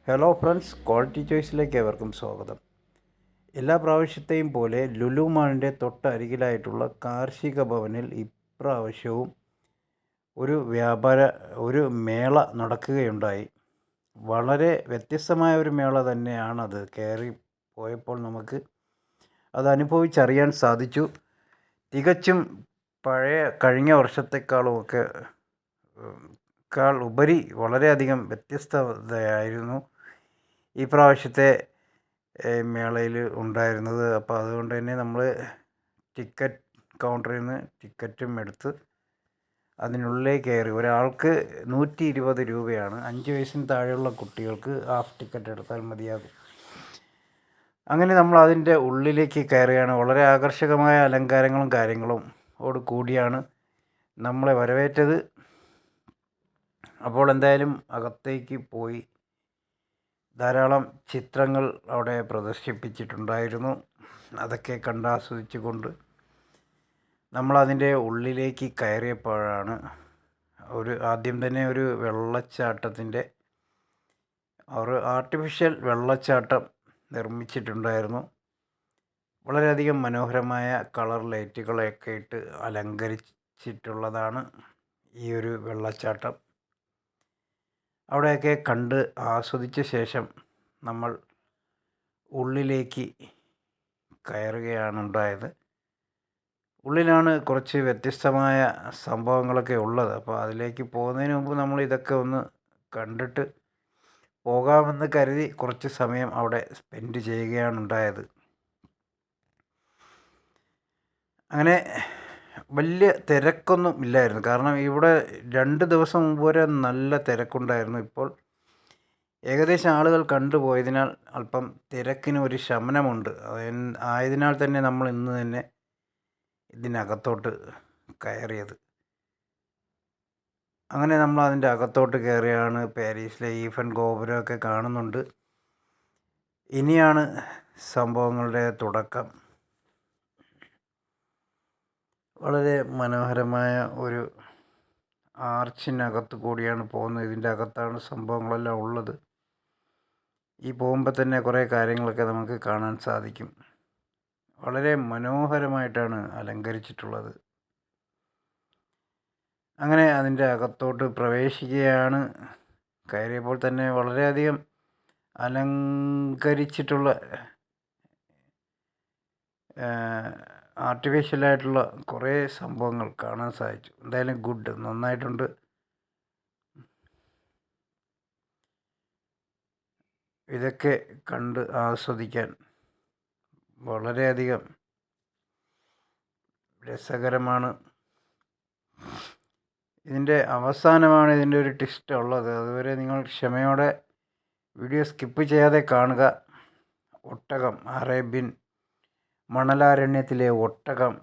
Hello friends, quality ചോയ്സിലേക്ക് ഏവർക്കും സ്വാഗതം. എല്ലാ പ്രാവശ്യത്തെയും പോലെ ലുലു മാളിൻ്റെ തൊട്ടരികിലായിട്ടുള്ള കാർഷിക ഭവനിൽ ഇപ്രാവശ്യവും ഒരു മേള നടക്കുകയുണ്ടായി. വളരെ വ്യത്യസ്തമായ ഒരു മേള തന്നെയാണത്. കയറി പോയപ്പോൾ നമുക്ക് അത് അനുഭവിച്ചറിയാൻ സാധിച്ചു. തികച്ചും കഴിഞ്ഞ വർഷത്തെക്കാളുമൊക്കെ ഉപരി വളരെയധികം വ്യത്യസ്തതയായിരുന്നു ഈ പ്രാവശ്യത്തെ മേളയിൽ ഉണ്ടായിരുന്നത്. അപ്പോൾ അതുകൊണ്ട് തന്നെ നമ്മൾ ടിക്കറ്റ് കൗണ്ടറിൽ നിന്ന് ടിക്കറ്റും എടുത്ത് അതിനുള്ളിലേക്ക് കയറി. ഒരാൾക്ക് 120 രൂപയാണ്. 5 വയസ്സിന് താഴെയുള്ള കുട്ടികൾക്ക് ഹാഫ് ടിക്കറ്റ് എടുത്താൽ മതിയാകും. അങ്ങനെ നമ്മൾ അതിൻ്റെ ഉള്ളിലേക്ക് കയറുകയാണ്. വളരെ ആകർഷകമായ അലങ്കാരങ്ങളും കാര്യങ്ങളും ഓട് കൂടിയാണ് നമ്മളെ വരവേറ്റത്. അപ്പോൾ എന്തായാലും അകത്തേക്ക് പോയി ധാരാളം ചിത്രങ്ങൾ അവിടെ പ്രദർശിപ്പിച്ചിട്ടുണ്ടായിരുന്നു. അതൊക്കെ കണ്ടാസ്വദിച്ചു കൊണ്ട് നമ്മളതിൻ്റെ ഉള്ളിലേക്ക് കയറിയപ്പോഴാണ് ആദ്യം തന്നെ ഒരു ആർട്ടിഫിഷ്യൽ വെള്ളച്ചാട്ടം നിർമ്മിച്ചിട്ടുണ്ടായിരുന്നു. വളരെയധികം മനോഹരമായ കളർ ലൈറ്റുകളൊക്കെ ഇട്ട് അലങ്കരിച്ചിട്ടുള്ളതാണ് ഈ ഒരു വെള്ളച്ചാട്ടം. അവിടെയൊക്കെ കണ്ട് ആസ്വദിച്ച ശേഷം നമ്മൾ ഉള്ളിലേക്ക് കയറുകയാണ് ഉണ്ടായത്. ഉള്ളിലാണ് കുറച്ച് വ്യത്യസ്തമായ സംഭവങ്ങളൊക്കെ ഉള്ളത്. അപ്പോൾ അതിലേക്ക് പോകുന്നതിന് മുമ്പ് നമ്മൾ ഇതൊക്കെ ഒന്ന് കണ്ടിട്ട് പോകാമെന്ന് കരുതി കുറച്ച് സമയം അവിടെ സ്പെൻഡ് ചെയ്യുകയാണ് ഉണ്ടായത്. അങ്ങനെ വലിയ തിരക്കൊന്നും ഇല്ലായിരുന്നു. കാരണം ഇവിടെ 2 ദിവസം മുമ്പ് വരെ നല്ല തിരക്കുണ്ടായിരുന്നു. ഇപ്പോൾ ഏകദേശം ആളുകൾ കണ്ടുപോയതിനാൽ അല്പം തിരക്കിന് ഒരു ശമനമുണ്ട്. ആയതിനാൽ തന്നെ നമ്മൾ ഇന്ന് തന്നെ ഇതിനകത്തോട്ട് കയറിയത്. അങ്ങനെ നമ്മൾ അതിൻ്റെ അകത്തോട്ട് കയറിയാണ്. പാരീസിലെ ഈഫൽ ഗോപുരമൊക്കെ കാണുന്നുണ്ട്. ഇനിയാണ് സംഭവങ്ങളുടെ തുടക്കം. വളരെ മനോഹരമായ ഒരു ആർച്ചിനകത്ത് കൂടിയാണ് പോകുന്നത്. ഇതിൻ്റെ അകത്താണ് സംഭവങ്ങളെല്ലാം ഉള്ളത്. ഈ പോകുമ്പോൾ തന്നെ കുറേ കാര്യങ്ങളൊക്കെ നമുക്ക് കാണാൻ സാധിക്കും. വളരെ മനോഹരമായിട്ടാണ് അലങ്കരിച്ചിട്ടുള്ളത്. അങ്ങനെ അതിൻ്റെ അകത്തോട്ട് പ്രവേശിക്കുകയാണ്. കയറിയപ്പോൾ തന്നെ വളരെയധികം അലങ്കരിച്ചിട്ടുള്ള ആർട്ടിഫിഷ്യലായിട്ടുള്ള കുറേ സംഭവങ്ങൾ കാണാൻ സാധിച്ചു. എന്തായാലും നന്നായിട്ടുണ്ട്. ഇതൊക്കെ കണ്ട് ആസ്വദിക്കാൻ വളരെയധികം രസകരമാണ്. ഇതിൻ്റെ അവസാനമാണ് ഇതിൻ്റെ ഒരു ട്വിസ്റ്റ് ഉള്ളത്. അതുവരെ നിങ്ങൾ ക്ഷമയോടെ വീഡിയോ സ്കിപ്പ് ചെയ്യാതെ കാണുക. ഒട്ടകം, അറേബ്യൻ മണലാരണ്യത്തിലെ ഒട്ടകം,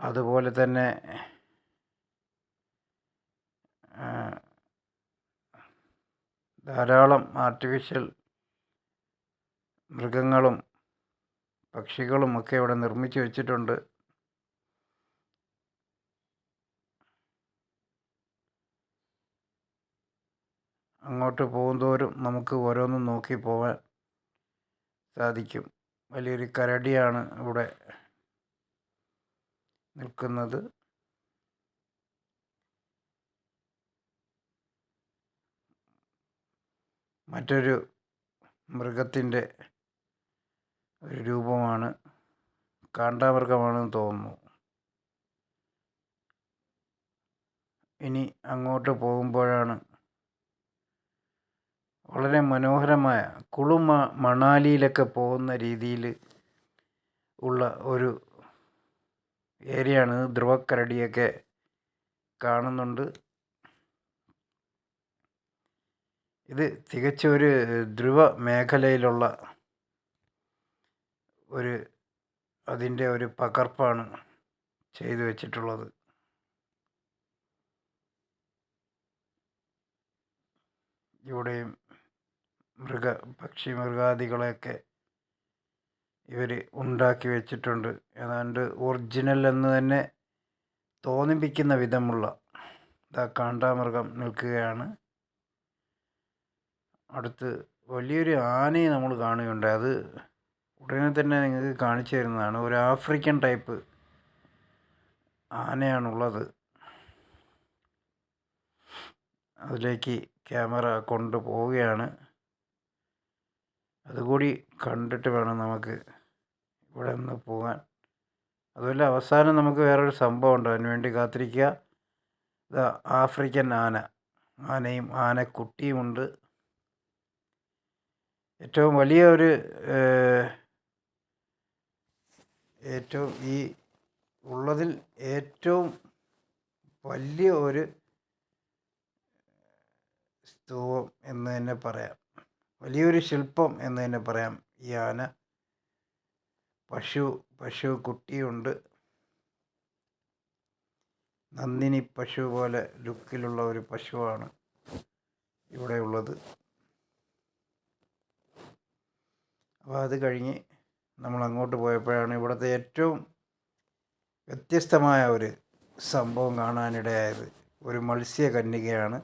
അതുപോലെ തന്നെ ധാരാളം ആർട്ടിഫിഷ്യൽ മൃഗങ്ങളും പക്ഷികളും ഒക്കെ ഇവിടെ നിർമ്മിച്ചു വച്ചിട്ടുണ്ട്. അങ്ങോട്ട് പോകുന്തോറും നമുക്ക് ഓരോന്നും നോക്കി പോകാൻ സാധിക്കും. വലിയൊരു കരടിയാണ് ഇവിടെ നിൽക്കുന്നത്. മറ്റൊരു മൃഗത്തിൻ്റെ ഒരു രൂപമാണ്. കാണ്ടാമൃഗമാണെന്ന് തോന്നുന്നു. ഇനി അങ്ങോട്ട് പോകുമ്പോഴാണ് വളരെ മനോഹരമായ മണാലിയിലൊക്കെ പോകുന്ന രീതിയിൽ ഉള്ള ഒരു ഏരിയയാണ്. ധ്രുവക്കരടിയൊക്കെ കാണുന്നുണ്ട്. ഇത് തികച്ചും ഒരു ധ്രുവ മേഖലയിലുള്ള അതിൻ്റെ ഒരു പകർപ്പാണ് ചെയ്തു വച്ചിട്ടുള്ളത്. ഇവിടെയും മൃഗാദികളെയൊക്കെ ഇവർ ഉണ്ടാക്കി വെച്ചിട്ടുണ്ട്. ഏതാണ്ട് ഒറിജിനൽ എന്ന് തന്നെ തോന്നിപ്പിക്കുന്ന വിധമുള്ള കാണ്ടാമൃഗം നിൽക്കുകയാണ്. അടുത്ത് വലിയൊരു ആനയെ നമ്മൾ കാണുകയുണ്ടായി. അത് ഉടനെ തന്നെ നിങ്ങൾക്ക് കാണിച്ചു തരുന്നതാണ്. ഒരു ആഫ്രിക്കൻ ടൈപ്പ് ആനയാണുള്ളത്. അതിലേക്ക് ക്യാമറ കൊണ്ടുപോവുകയാണ്. അതുകൂടി കണ്ടിട്ട് വേണം നമുക്ക് ഇവിടെ നിന്ന് പോകാൻ. അതുപോലെ അവസാനം നമുക്ക് വേറൊരു സംഭവം ഉണ്ട്, അതിനുവേണ്ടി കാത്തിരിക്കുക. ആഫ്രിക്കൻ ആനയും ആനക്കുട്ടിയുമുണ്ട്. ഏറ്റവും വലിയ ഒരു ഏറ്റവും ഈ ഉള്ളതിൽ ഏറ്റവും വലിയ ഒരു സ്തൂപം എന്ന് തന്നെ പറയാം, വലിയൊരു ശില്പം എന്ന് തന്നെ പറയാം. ഈ ആന പശു കുട്ടിയുണ്ട്. നന്ദിനി പശു പോലെ ലുക്കിലുള്ള ഒരു പശുവാണ് ഇവിടെ ഉള്ളത്. അപ്പോൾ അത് കഴിഞ്ഞ് നമ്മൾ അങ്ങോട്ട് പോയപ്പോഴാണ് ഇവിടുത്തെ ഏറ്റവും വ്യത്യസ്തമായ ഒരു സംഭവം കാണാനിടയായത്. ഒരു മത്സ്യകന്യകയാണ്.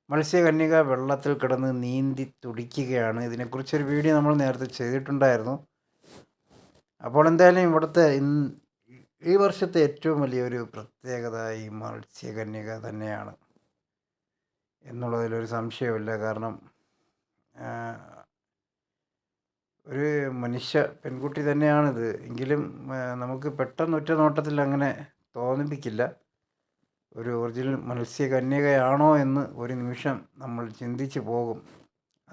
മത്സ്യകന്യക വെള്ളത്തിൽ കിടന്ന് നീന്തി തുടിക്കുകയാണ്. ഇതിനെക്കുറിച്ചൊരു വീഡിയോ നമ്മൾ നേരത്തെ ചെയ്തിട്ടുണ്ടായിരുന്നു. അപ്പോൾ എന്തായാലും ഇവിടുത്തെ ഈ വർഷത്തെ ഏറ്റവും വലിയൊരു പ്രത്യേകത ഈ മത്സ്യകന്യക തന്നെയാണ് എന്നുള്ളതിലൊരു സംശയമില്ല. കാരണം ഒരു പെൺകുട്ടി തന്നെയാണിത്. എങ്കിലും നമുക്ക് പെട്ടെന്ന് ഒറ്റ നോട്ടത്തിൽ അങ്ങനെ തോന്നിപ്പിക്കില്ല. ഒരു ഒറിജിനൽ മത്സ്യകന്യകയാണോ എന്ന് ഒരു നിമിഷം നമ്മൾ ചിന്തിച്ച് പോകും.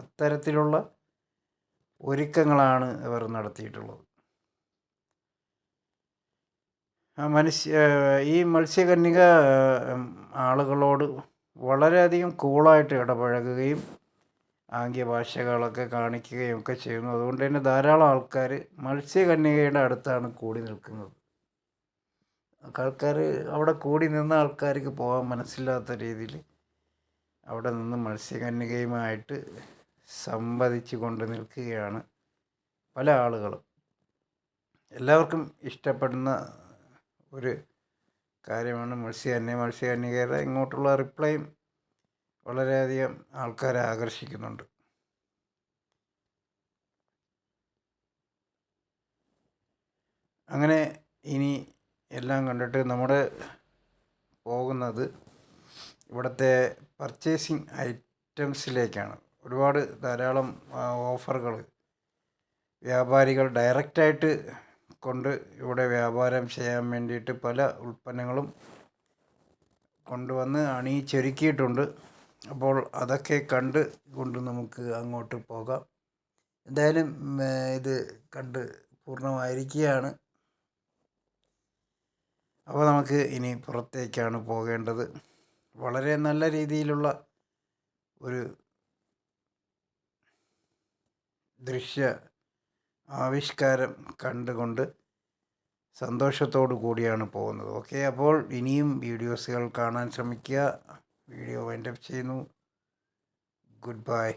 അത്തരത്തിലുള്ള ഒരുക്കങ്ങളാണ് ഇവർ നടത്തിയിട്ടുള്ളത്. ഈ മത്സ്യകന്യക ആളുകളോട് വളരെയധികം കൂളായിട്ട് ഇടപഴകുകയും ആംഗ്യഭാഷകളൊക്കെ കാണിക്കുകയും ഒക്കെ ചെയ്യുന്നു. അതുകൊണ്ട് തന്നെ ധാരാളം ആൾക്കാർ മത്സ്യകന്യകയുടെ അടുത്താണ് കൂടി നിൽക്കുന്നത്. ആൾക്കാർ അവിടെ കൂടി നിന്ന ആൾക്കാർക്ക് പോകാൻ മനസ്സില്ലാത്ത രീതിയിൽ അവിടെ നിന്ന് മത്സ്യകന്യകയുമായിട്ട് സംവദിച്ചു കൊണ്ട് നിൽക്കുകയാണ് പല ആളുകളും. എല്ലാവർക്കും ഇഷ്ടപ്പെടുന്ന ഒരു കാര്യമാണ് മത്സ്യകന്യകയുടെ ഇങ്ങോട്ടുള്ള റിപ്ലൈയും വളരെയധികം ആൾക്കാരെ ആകർഷിക്കുന്നുണ്ട്. അങ്ങനെ ഇനി എല്ലാം കണ്ടിട്ട് നമ്മുടെ പോകുന്നത് ഇവിടുത്തെ പർച്ചേസിങ് ഐറ്റംസിലേക്കാണ്. ധാരാളം ഓഫറുകൾ വ്യാപാരികൾ ഡയറക്റ്റായിട്ട് കൊണ്ട് ഇവിടെ വ്യാപാരം ചെയ്യാൻ വേണ്ടിയിട്ട് പല ഉൽപ്പന്നങ്ങളും കൊണ്ടുവന്ന് അണിയിച്ചൊരുക്കിയിട്ടുണ്ട്. അപ്പോൾ അതൊക്കെ കൊണ്ട് നമുക്ക് അങ്ങോട്ട് പോകാം. എന്തായാലും ഇത് കണ്ട് പൂർണ്ണമായിരിക്കുകയാണ്. അപ്പോൾ നമുക്ക് ഇനി പുറത്തേക്കാണ് പോകേണ്ടത്. വളരെ നല്ല രീതിയിലുള്ള ഒരു ദൃശ്യ ആവിഷ്കാരം കണ്ടുകൊണ്ട് സന്തോഷത്തോടു കൂടിയാണ് പോകുന്നത്. ഓക്കെ, അപ്പോൾ ഇനിയും വീഡിയോസുകൾ കാണാൻ ശ്രമിക്കുക. വീഡിയോ വൈൻഡപ്പ് ചെയ്യുന്നു. Good bye.